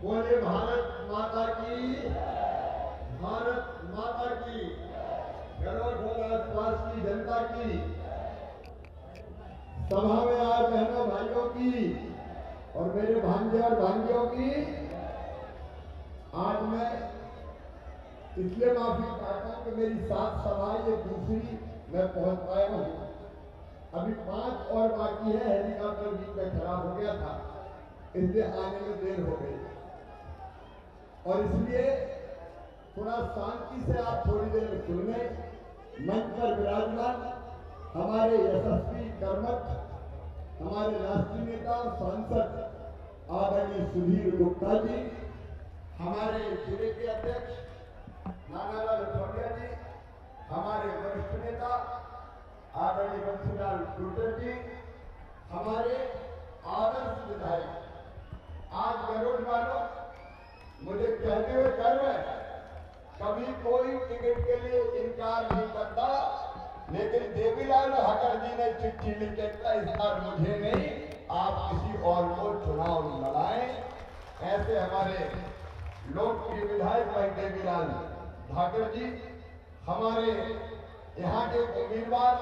बोले भारत माता की, भारत माता की, गणोट और आसपास की जनता की, सभा में आज बहनों भाइयों की और मेरे भांजे और भांजियों की आज मैं इसलिए माफी चाहता हूं कि मेरी 7 सभाएं ये दूसरी मैं पहुंच पाया हूं। अभी 5 और बाकी है, हेलीकॉप्टर बीच में खराब हो गया था, इसलिए आने में देर हो गई और इसलिए थोड़ा शांति से आप थोड़ी देर सुनने। मंच पर विराजमान हमारे यशस्वी कर्मठ, हमारे राष्ट्रीय नेता और सांसद आदरणीय सुधीर गुप्ता जी, हमारे जिले के अध्यक्ष नानालाल लखोटिया जी, हमारे वरिष्ठ नेता आदरणीय बंसीलाल गुर्जर जी, हमारे आदर्श विधायक। आज गरुड़ वालों मुझे कहते हुए गर्व है, कभी कोई टिकट के लिए इनकार नहीं करता, लेकिन देवीलाल हकर जी ने चिट्ठी लिख के कहा इस बार मुझे नहीं, आप किसी और को चुनाव लड़ाएं। ऐसे हमारे लोकप्रिय विधायक भाई देवीलाल ठाकर जी, हमारे यहाँ के उम्मीदवार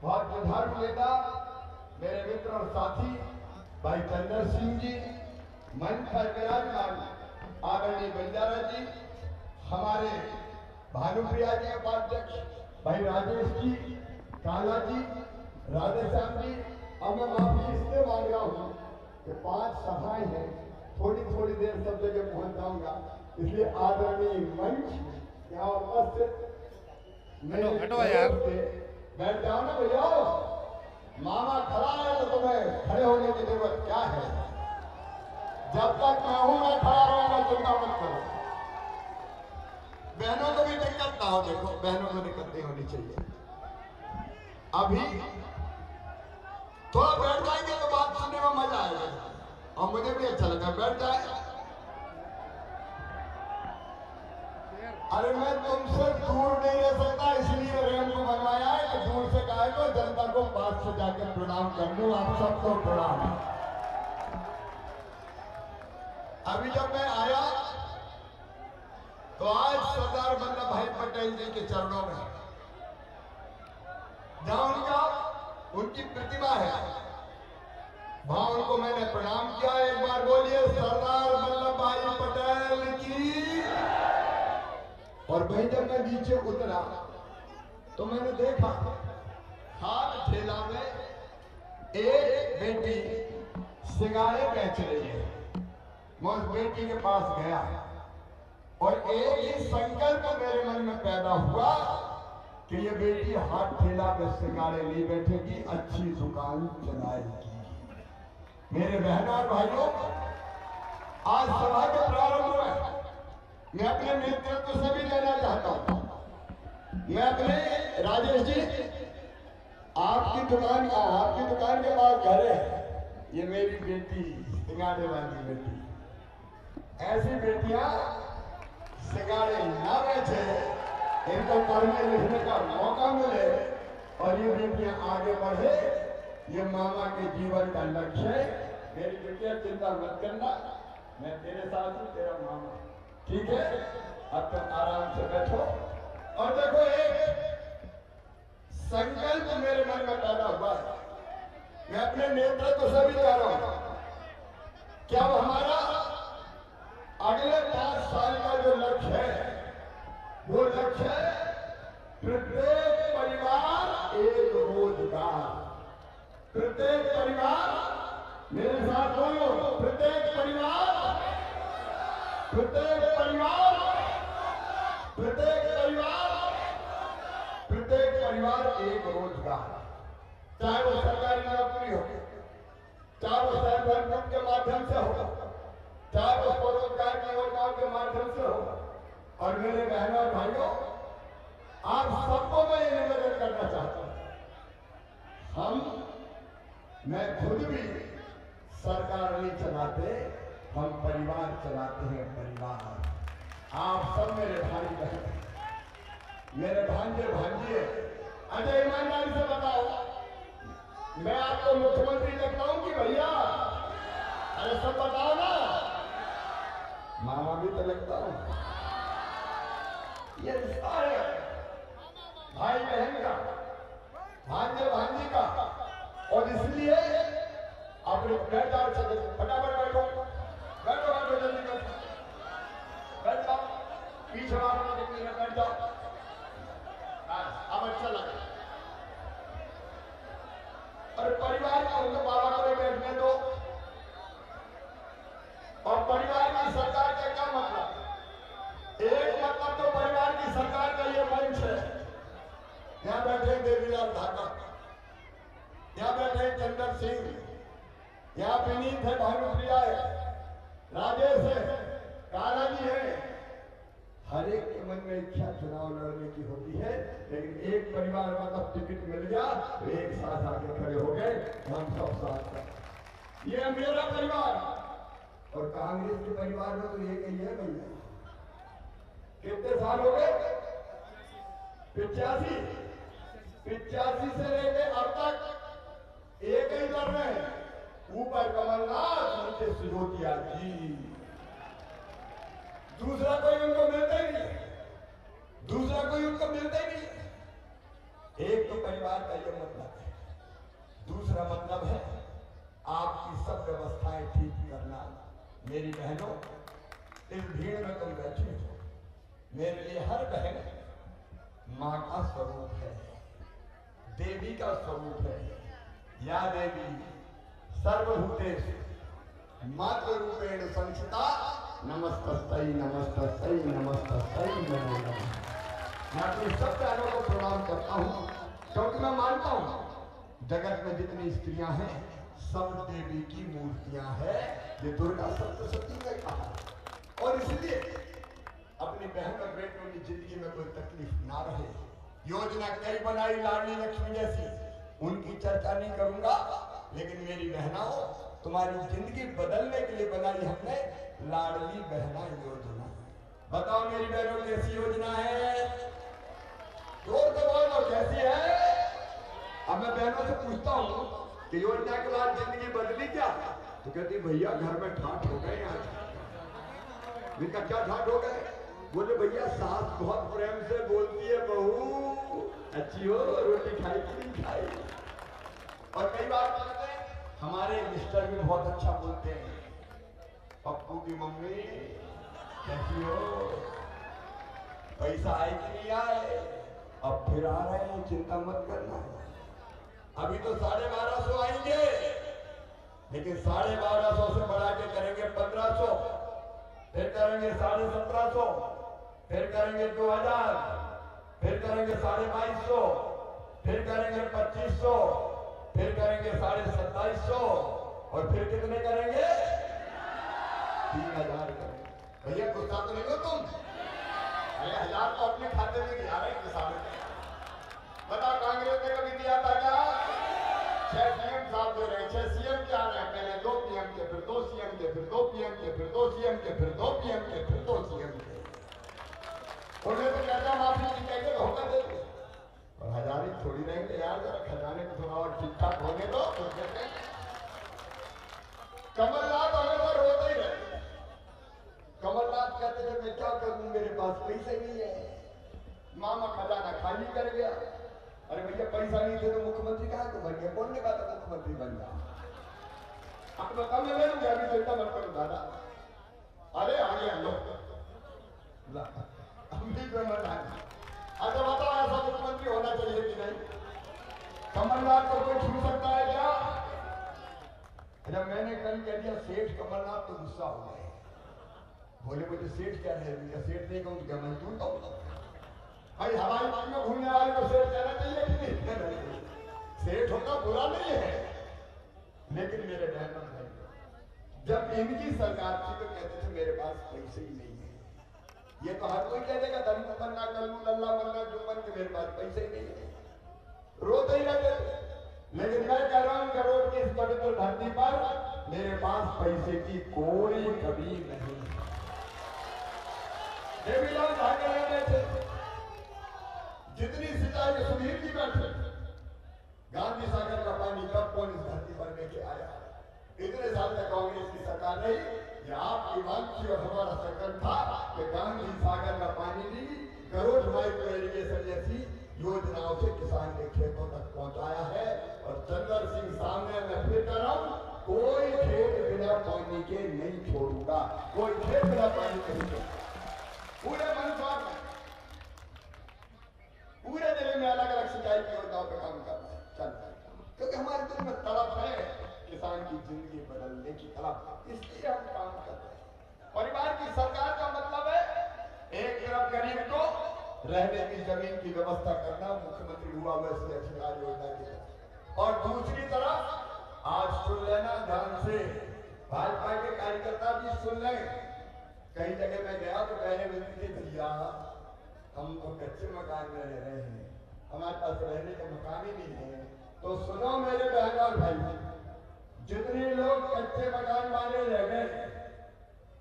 बहुत जुझारू नेता मेरे मित्र और साथी भाई चंद्र सिंह जी, मंच पर विराजमान आदरणीय बंजारा जी, हमारे भानुप्रिया जी उपाध्यक्ष भाई राजेश जी, काला जी, राधेश्याम जी। अब मैं माफी इसलिए मांग रहा हूँ कि 5 सभाएं हैं, थोड़ी थोड़ी देर सब जगह पहुंच जाऊंगा, इसलिए आदरणीय मंच यहाँ उपस्थित हटो यार, बैठ जाओ ना भैया। मामा खड़ा है तो तुम्हें खड़े होने की जरूरत क्या है? जब तक मैं हूं मैं खड़ा रहूंगा, चिंता मत करो। बहनों को भी दिक्कत ना हो, देखो बहनों को दिक्कत नहीं होनी चाहिए। अभी थोड़ा बैठ जाएंगे तो बात सुनने में मजा आएगा और मुझे भी अच्छा लगा। बैठ जाए। अरे मैं तुमसे दूर नहीं रह सकता, इसलिए रैंप को बनवाया है कि दूर से कहा तो जनता को पास से जाकर प्रणाम कर दूं। आप सबको प्रणाम। अभी जब मैं आया तो आज सरदार वल्लभ भाई पटेल जी के चरणों में जहां उनकी प्रतिमा है, वहां उनको मैंने प्रणाम किया। एक बार बोलिए सरदार वल्लभ भाई पटेल की। और भाई जब मैं नीचे उतरा तो मैंने देखा खाद ठेला में एक बेटी सिंगाड़े बेच रही है। मैं उस बेटी के पास गया और एक ही संकल्प मेरे मन में पैदा हुआ कि ये बेटी हाथ ठेला पे सिंगाड़े नहीं बैठेगी, अच्छी दुकान चलाएगी। मेरे बहनों और भाइयों, आज सभा के प्रारंभ में मैं अपने नेतृत्व से भी लेना चाहता हूं। मैं अपने राजेश जी, आपकी दुकान के पास घर है, ये मेरी बेटी सिंगाड़े वाली बेटी। ऐसी बेटियां सिंगाड़े ना बेचे, इनको पढ़ने लिखने का मौका मिले और ये बेटियां आगे बढ़े, ये मामा के जीवन का लक्ष्य है। मेरी बेटियां चिंता मत करना, मैं तेरे साथ हूं, तेरा मामा, ठीक है? अब तुम आराम से बैठो और देखो एक संकल्प मेरे मन में पैदा हुआ है। मैं अपने नेतृत्व से भी कह रहा हूं कि अब हमारा अगले 5 साल का जो लक्ष्य है, वो लक्ष्य है प्रत्येक परिवार एक रोजगार। प्रत्येक परिवार, मेरे साथ बोलो, प्रत्येक परिवार, प्रत्येक परिवार, प्रत्येक परिवार, प्रत्येक परिवार एक रोजगार। चाहे वो सरकारी नौकरी हो, चाहे वो सेल्फ हेल्प ग्रुप के माध्यम से हो, चाहे वो स्वरोजगार की योजनाओं के माध्यम से हो। और मेरे बहनों और भाइयों, आप सबको मैं ये निवेदन करना चाहता हूं, मैं खुद भी सरकार नहीं चलाते, हम परिवार चलाते हैं। परिवार आप सब मेरे भाई बहन, मेरे भांजे भांजिए। अच्छा ईमानदारी से बताओ, मैं आपको मुख्यमंत्री लगता हूं कि भैया? अरे सब बताओ ना। बताऊं, ये रिश्ता है भाई बहन का, भांजे भांजी का। और इसलिए अपने बैठ जाओ, फटाफट बैठो, बैठो बैठो, जल्दी बैठो, बैठ जाओ, पीछे वालों को देखने बैठ जाओ। अब अच्छा लगा। और परिवार का उनके बाबा को भी बैठने दो। और परिवार की सरकार का क्या मतलब? एक मतलब तो परिवार की सरकार का ये मंच है। यहाँ बैठे देवीलाल ढाका, यहाँ बैठे चंदर सिंह, यहाँ विनीत है, भानुप्रिया है, राजेश है, काला जी है। हर एक के मन में इच्छा चुनाव लड़ने की होती है, लेकिन एक परिवार मतलब टिकट मिल गया तो एक साथ आके खड़े हो गए, हम सब साथ हैं। ये मेरा परिवार। और कांग्रेस के परिवार में तो एक ही है भैया। कितने साल हो गए? 85 से लेके अब तक एक ही लड़ रहे हैं। ऊपर कमलनाथ, नीचे सिसोदिया जी। दूसरा कोई उनको मिलता ही नहीं, दूसरा कोई उनको मिलता ही नहीं। एक तो परिवार का ये मतलब है। दूसरा मतलब है आपकी सब व्यवस्थाएं ठीक करना। मेरी बहनों, इस भीड़ में तुम बैठे हो, मेरे लिए हर बहन मां का स्वरूप है, देवी का स्वरूप है। या देवी सर्वभूतेषु मातृरूपेण संस्थिता नमस्तस्यै नमस्तस्यै नमस्तस्यै नमो नमः। मैं अपने सब प्यारों को प्रणाम करता हूँ, क्योंकि मैं मानता हूँ जगत में जितनी स्त्रियां हैं सब देवी की मूर्तियां हैं। ये दुर्गा सप्तशती ने कहा। और इसलिए अपनी बहन और बेटों की जिंदगी में कोई तकलीफ ना रहे। योजना कई बनाई लाडली लक्ष्मी जैसी, उनकी चर्चा नहीं करूंगा, लेकिन मेरी बहनाओं, तुम्हारी जिंदगी बदलने के लिए बनाई हमने लाडली बहना योजना। बताओ मेरी बहनों, कैसी योजना है? जोर से बोलो, कैसी है? अब मैं बहनों से पूछता हूँ कि योजना के बाद जिंदगी बदली क्या? तो कहती भैया घर में ठाठ हो गए। आज इनका क्या ठाठ हो गए? बोले भैया सास बहुत प्रेम से बोलती है, बहू अच्छी हो, रोटी खाई कि नहीं खाई। और कई बार बोलते हैं हमारे मिस्टर भी बहुत अच्छा बोलते हैं, पप्पू की मम्मी कैसी हो, पैसा आए कि नहीं आए? अब फिर आ रहे हैं, चिंता मत करना। अभी तो 1250 आएंगे, लेकिन 1250 से बढ़ा के करेंगे 1500, फिर करेंगे 1750, फिर करेंगे 2000, फिर करेंगे 2250, फिर करेंगे 2500, फिर करेंगे 2750, और फिर कितने करेंगे? 3000 करेंगे। भैया गुस्सा तो नहीं हो तुम? अरे 1000 तो अपने खाते में दिया रहे किसानों ने। बताओ कांग्रेस ने कभी दिया था क्या? 6 सीएम साहब दे रहे हैं, 6 सीएम क्या आ रहे हैं? पहले 2 पीएम के, फिर 2 सीएम के, फिर 2 पीएम के, फिर 2 सीएम के, फिर 2 पीएम के, फिर 2 सीएम के। उन्हें तो कर्जा माफी की कहेंगे तो होगा दे दो, और 1000 ही थोड़ी रहेंगे यार, जरा खजाने को थोड़ा और ठीक ठाक होने दो। कमलनाथ हमेशा रोते ही रहे। कमलनाथ कहते थे मैं क्या करूं, मेरे पास पैसे नहीं है, मामा खजाना खाली कर गया। अरे भैया पैसा नहीं थे तो मुख्यमंत्री कहाँ को बन गया? कौन ने कहा था मुख्यमंत्री बन गया? अब बताओ, मैं ले लूंगा, अभी चिंता मत करो दादा। अरे आ गया लो, अच्छा बताओ ऐसा मुख्यमंत्री होना चाहिए कि नहीं? कमलनाथ को कोई छू सकता है क्या? जब मैंने कल कह दिया सेठ कमलनाथ तो गुस्सा हो गए, बोले मुझे सेठ क्या है? सेठ नहीं कहूँ क्या मजदूर कहूँ? भाई हवाई मार्ग में घूमने वाले को सेठ कहना चाहिए कि नहीं? सेठ होना बुरा नहीं है, लेकिन मेरे बहन भाई जब इनकी सरकार थी तो कहते थे मेरे पास पैसे ही नहीं है। ये तो हर कोई कह देगा धन बनना कल्लू लल्ला बनना जो बन के, मेरे पास पैसे ही नहीं है, रोते ही रहते थे। लेकिन मैं कह रहा हूं करोड़ की इस पवित्र धरती पर मेरे पास पैसे की कोई कमी नहीं। देवीलाल ढाका बैठे, जितनी सिंचाई सुधीर जी बैठे, गांधी सागर का पानी कब कौन इस धरती पर लेके आया? इतने साल तक कांग्रेस की सरकार रही, ये आपकी वांछी और हमारा संकल्प था कि गांधी सागर का पानी भी गरोठ माइक्रो इरिगेशन जैसी योजनाओं से किसान के खेतों तक पहुंचाया है। और चंद्र सिंह सामने मैं फिर कर रहा हूं, कोई खेत बिना पानी के नहीं छोड़ूंगा, कोई खेत बिना पानी के नहीं छोड़ूंगा। पूरे मनसवार में पूरे जिले में अलग अलग सिंचाई की योजनाओं पर काम कर रहा है, चल रहा है, क्योंकि हमारे दिल में तड़प है किसान की जिंदगी बदलने की तड़प, इसलिए हम काम कर रहे हैं। परिवार की सरकार का मतलब है एक तरफ गरीब को रहने की जमीन की व्यवस्था करना, मुख्यमंत्री हुआ वैसे अधिकार योजना की तरफ, और दूसरी तरफ आज सुन लेना ध्यान से, भाजपा के कार्यकर्ता भी सुन लें। कई जगह मैं गया तो कहने मिलती थी, भैया हम तो कच्चे मकान में रह रहे हैं, हमारे पास रहने का मकान ही नहीं है। तो सुनो मेरे बहन और भाई, जितने लोग कच्चे मकान वाले रह गए,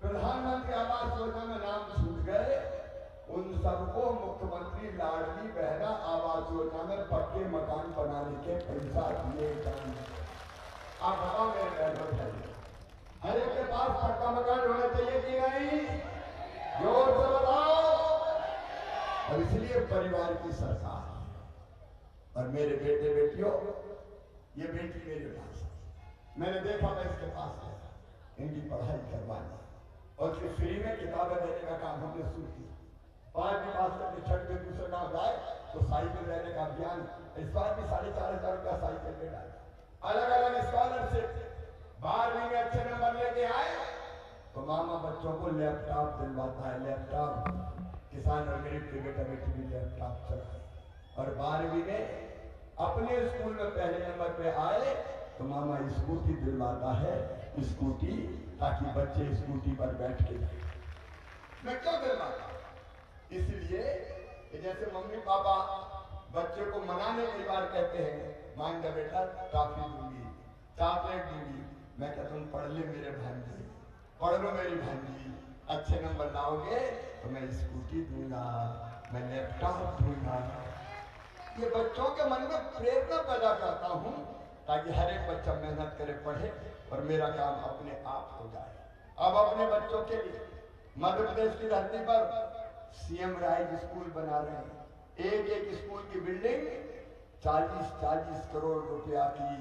प्रधानमंत्री आवास योजना में नाम छूट गए, उन सबको मुख्यमंत्री लाडली बहना आवास योजना में पक्के मकान बनाने के पैसा दिए जाएंगे। आप बताओ मेरे बहन और भाई, हर एक के पास पक्का मकान होना चाहिए कि नहीं? जोर से बताओ। और इसलिए परिवार की सरकार है। और मेरे बेटे बेटियों, ये बेटी मेरे पास है, मैंने देखा, मैं इसके पास गया, इनकी पढ़ाई करवानी और फिर फ्री में किताबें देने का काम हमने शुरू किया। 5वीं पास करके 6वीं में दूसरे गाँव जाए तो साइकिल देने का अभियान, इस बार भी 4,500 रुपया साइकिल दे डाला। अलग अलग स्कॉलरशिप, 12वीं में अच्छे नंबर लेके आए तो मामा बच्चों को लैपटॉप दिलवाता है, लैपटॉप। किसान और गरीब के बेटा बेटी भी लैपटॉप चलाए। और 12वीं में अपने स्कूल में पहले नंबर पे आए तो मामा स्कूटी दिलवाता है, स्कूटी, ताकि बच्चे स्कूटी पर बैठ के जाए। मैं क्यों दिलवाता? इसलिए जैसे मम्मी पापा बच्चे को मनाने की बार कहते हैं, मान जा बेटा टॉफी दूंगी, चॉकलेट दूंगी, मैं कहता हूँ पढ़ ले मेरे भांजी, पढ़ लो मेरी भांजी, अच्छे नंबर लाओगे तो मैं स्कूटी दूंगा, मैं लैपटॉप दूंगा। ये बच्चों के मन में प्रेरणा पैदा करता हूँ ताकि हर एक बच्चा मेहनत करे, पढ़े और मेरा काम अपने आप हो जाए। अब अपने बच्चों के लिए मध्य प्रदेश की धरती पर सीएम राइज स्कूल बना रहे हैं। एक एक स्कूल की बिल्डिंग 40-40 करोड़ रुपया की,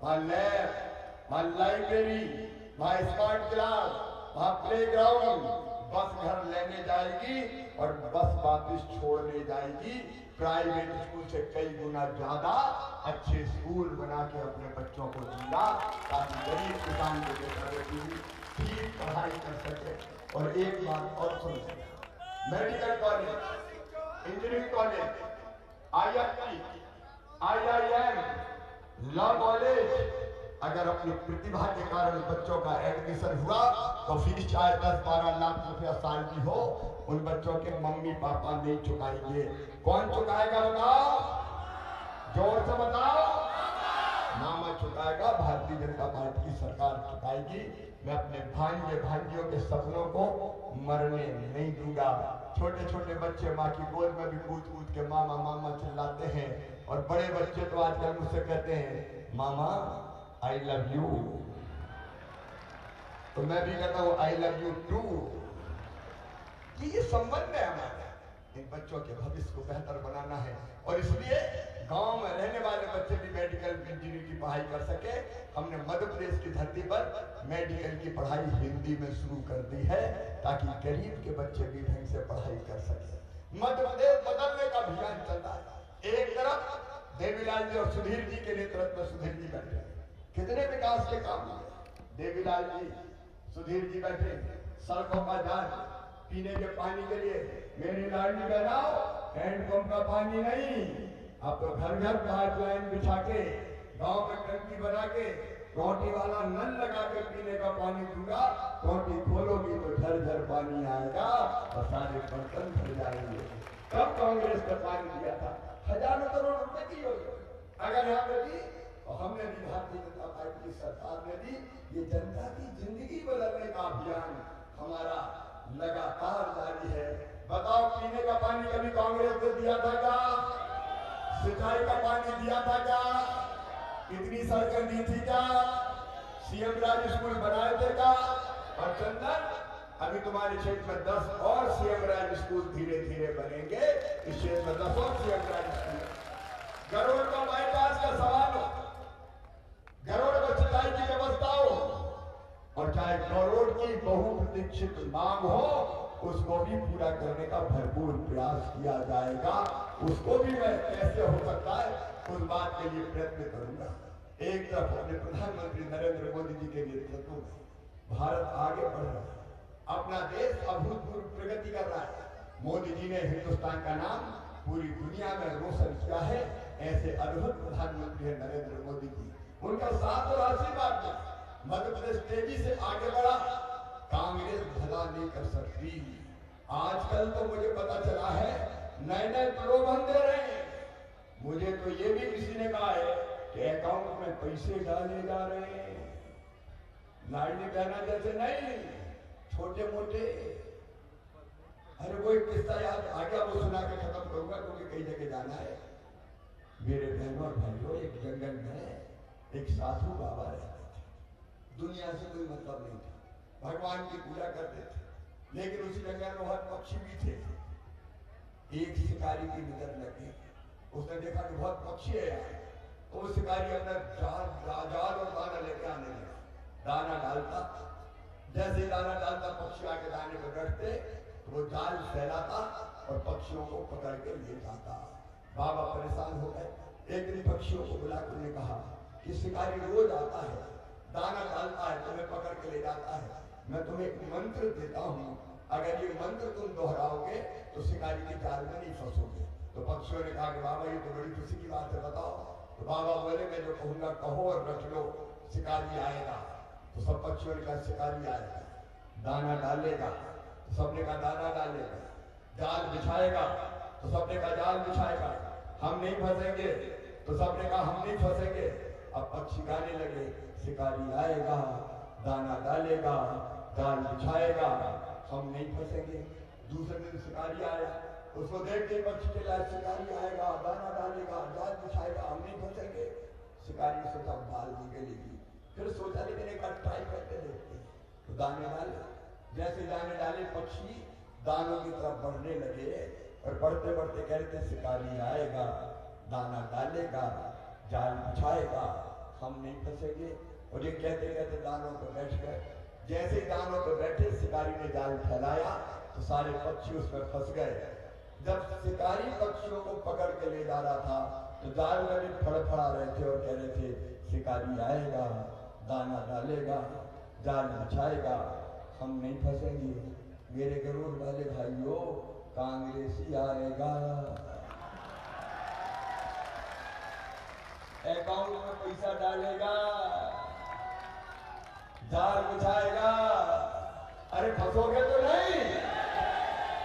वहां लैब, वहां लाइब्रेरी, वहां स्मार्ट क्लास, वहां प्ले ग्राउंड, बस घर लेने जाएगी और बस वापिस छोड़ने जाएगी। प्राइवेट स्कूल से कई गुना ज्यादा अच्छे स्कूल बना के अपने बच्चों को दूंगा ताकि गरीब किसान के बेटा बेटी ठीक पढ़ाई कर सके। और एक बात और सुन, medical college, engineering college, IIT, IIM, law college, अगर अपनी प्रतिभा के कारण बच्चों का एडमिशन हुआ तो फीस चाहे 10-12 लाख रुपया साल की हो, उन बच्चों के मम्मी पापा नहीं चुकाएंगे। कौन चुकाएगा बताओ? जोर से बताओ। मामा चुकाएगा, भारतीय जनता पार्टी की सरकार चुकाएगी। मैं अपने भांजे भांजियों के सपनों को मरने नहीं दूंगा। छोटे छोटे बच्चे माँ की गोद में भी कूद कूद के मामा मामा चिल्लाते हैं, और बड़े बच्चे तो आजकल मुझसे कहते हैं मामा आई लव यू, तो मैं भी कहता हूँ आई लव यू टू। ये संबंध है हमारा, इन बच्चों के भविष्य को बेहतर बनाना है। और इसलिए गांव में रहने वाले बच्चे भी मेडिकल इंजीनियरिंग की पढ़ाई कर सके। हमने मध्य प्रदेश की धरती पर मेडिकल की पढ़ाई हिंदी में शुरू कर दी है ताकि गरीब के बच्चे भी ढंग से पढ़ाई कर सके। मध्य प्रदेश बदलने का अभियान चल रहा है। एक तरफ देवीलाल जी और सुधीर जी के नेतृत्व में सुधीर जी बैठे, कितने विकास के काम हुए। देवीलाल जी, सुधीर जी बैठे, सड़कों का जांच, पीने के पानी के लिए मेरी लाडली बहनाओ, हैंडपंप का पानी नहीं, अब तो घर घर पाइपलाइन बिछा के, गांव में टंकी बना के, टोटी वाला नल लगा के पीने का पानी दूंगा। टोटी खोलोगी तो झर झर पानी आएगा और सारे बर्तन भर जाएंगे। कब कांग्रेस ने पानी दिया था? हजारों करोड़ रुपए की योजना अगर यहाँ पे दी तो हमने दी, भारतीय जनता पार्टी की सरकार ने दी। ये जनता की जिंदगी बदलने का अभियान हमारा लगातार जारी है। बताओ, पीने का पानी कभी कांग्रेस ने दिया था क्या? सिंचाई का पानी दिया था क्या? इतनी सड़कें दी थी क्या? सीएम राज स्कूल बनाए थे क्या? और चंदन, अभी तुम्हारे क्षेत्र में 10 और सीएम राज स्कूल धीरे धीरे बनेंगे। इस क्षेत्र में 10 और सीएम राज स्कूल। गरुड़ का बाईपास का सवाल हो, गरुड़ को सिंचाई की व्यवस्था हो, और चाहे गरुड़ की बहुप्रतीक्षित मांग हो, उसको भी पूरा करने का भरपूर प्रयास किया जाएगा। उसको भी मैं कैसे हो सकता है उस बात के लिए प्रयत्न करूंगा। एक तरफ अपने प्रधानमंत्री नरेंद्र मोदी जी के नेतृत्व में भारत आगे बढ़ रहा है, अपना देश अभूतपूर्व प्रगति कर रहा है। मोदी जी ने हिंदुस्तान का नाम पूरी दुनिया में रोशन किया है। ऐसे अद्भुत प्रधानमंत्री है नरेंद्र मोदी जी, उनका साथ और आशीर्वाद में मध्य प्रदेश तेजी से आगे बढ़ा। कांग्रेस भला नहीं कर सकती। आजकल तो मुझे पता चला है नए नए प्रलोभन दे रहे हैं। मुझे तो ये भी किसी ने कहा है कि अकाउंट में पैसे डाले जा रहे हैं, लाडली बहना जैसे नहीं, छोटे मोटे। अरे वो एक किस्सा याद आ गया, वो सुना के खत्म करूंगा क्योंकि कई जगह जाना है। मेरे बहनों और भाइयों, एक जंगल में एक साधु बाबा रहते थे। दुनिया से कोई मतलब नहीं था, भगवान की पूजा करते थे, लेकिन उसी जंगल में बहुत पक्षी भी थे। एक शिकारी की नजर लगी, उसने देखा कि बहुत पक्षी है यार, तो वो शिकारी अपना जाल और दाना लेके आने लगा। दाना डालता, जैसे दाना डालता पक्षी आके दाने पर बैठते, तो वो जाल फैलाता और पक्षियों को पकड़ के ले जाता। बाबा परेशान हो गए। एक दिन पक्षियों को बुलाकर उन्हें कहा कि शिकारी रोज आता है, दाना डालता है, तुम्हें पकड़ के ले जाता है। मैं तुम्हें एक मंत्र देता हूँ, अगर ये मंत्र तुम दोहराओगे तो शिकारी के जाल में नहीं फंसोगे। तो पक्षियों ने कहा कि बाबा ये तो बड़ी खुशी की बात है, बताओ। तो बाबा बोले मैं जो कहूंगा कहो और रख लो, शिकारी आएगा। तो सब पक्षियों ने कहा शिकारी आएगा, दाना डालेगा, तो सबने कहा दाना डालेगा, जाल बिछाएगा, तो सबने कहा जाल बिछाएगा, हम नहीं फंसेंगे, तो सबने कहा हम नहीं फंसेंगे। अब पक्षी गाने लगे, शिकारी आएगा, दाना डालेगा, जाल बिछाएगा, हम नहीं फंसेंगे। दूसरे दिन शिकारी आया, उसको देख के पक्षी चिल्लाए शिकारी आएगा, दाना डालेगा, जाल बिछाएगा, हम नहीं फंसेंगे। शिकारी सोचा बाल निकलेगी, फिर सोचा लेकिन एक बार ट्राई करके देखते। तो दाने डाले, जैसे दाने डाले पक्षी दानों की तरफ बढ़ने लगे और बढ़ते बढ़ते कहते शिकारी आएगा, दाना डालेगा, जाल बिछाएगा, हम नहीं फंसेंगे। और ये कहते कहते दानों पर बैठ गए। जैसे ही दानों पर बैठे शिकारी ने जाल फैलाया तो सारे पक्षी उसमें फंस गए। जब शिकारी पक्षियों को पकड़ के ले जा रहा था तो जाल में भी फड़फड़ा रहे थे और कह रहे थे शिकारी आएगा, दाना डालेगा, जाल बिछाएगा, हम नहीं फंसेंगे। मेरे गरुड़ वाले भाइयों, कांग्रेसी आएगा, अकाउंट में पैसा डालेगा, जाल बिछाएगा। अरे फंसोगे तो नहीं,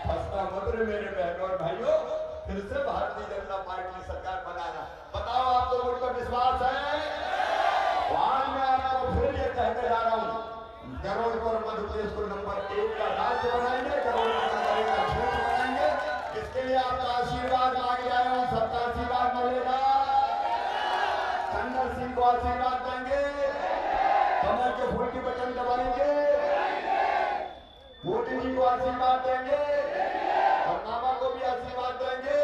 फंसना मत रे मेरे बहनों और भाइयों। फिर से भारतीय जनता पार्टी सरकार बनाना, बताओ आपको मुझ पर विश्वास है? आज मैं आपको फिर ये कहते जा रहा हूँ, गरुड़ को और मध्य प्रदेश को नंबर 1 का राज्य बनाएंगे, गरुड़ को नंबर 1 का क्षेत्र बनाएंगे। इसके लिए आपका आशीर्वाद मांगे आया हूँ, सबका आशीर्वाद मिलेगा। चंदन सिंह को आशीर्वाद देंगे, कमल के फूल की बटन दबाएंगे, मोदी जी को आशीर्वाद देंगे और मामा को भी आशीर्वाद देंगे।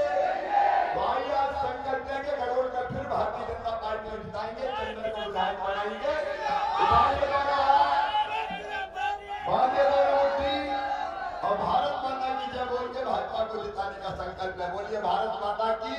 भाई आज संकल्प लेंगे, गरुड़ का फिर भारतीय जनता पार्टी में जिताएंगे, चंदन को विधायक बनाएंगे। और भारत माता की जय बोल के भाजपा को जिताने का संकल्प है। बोलिए भारत माता की।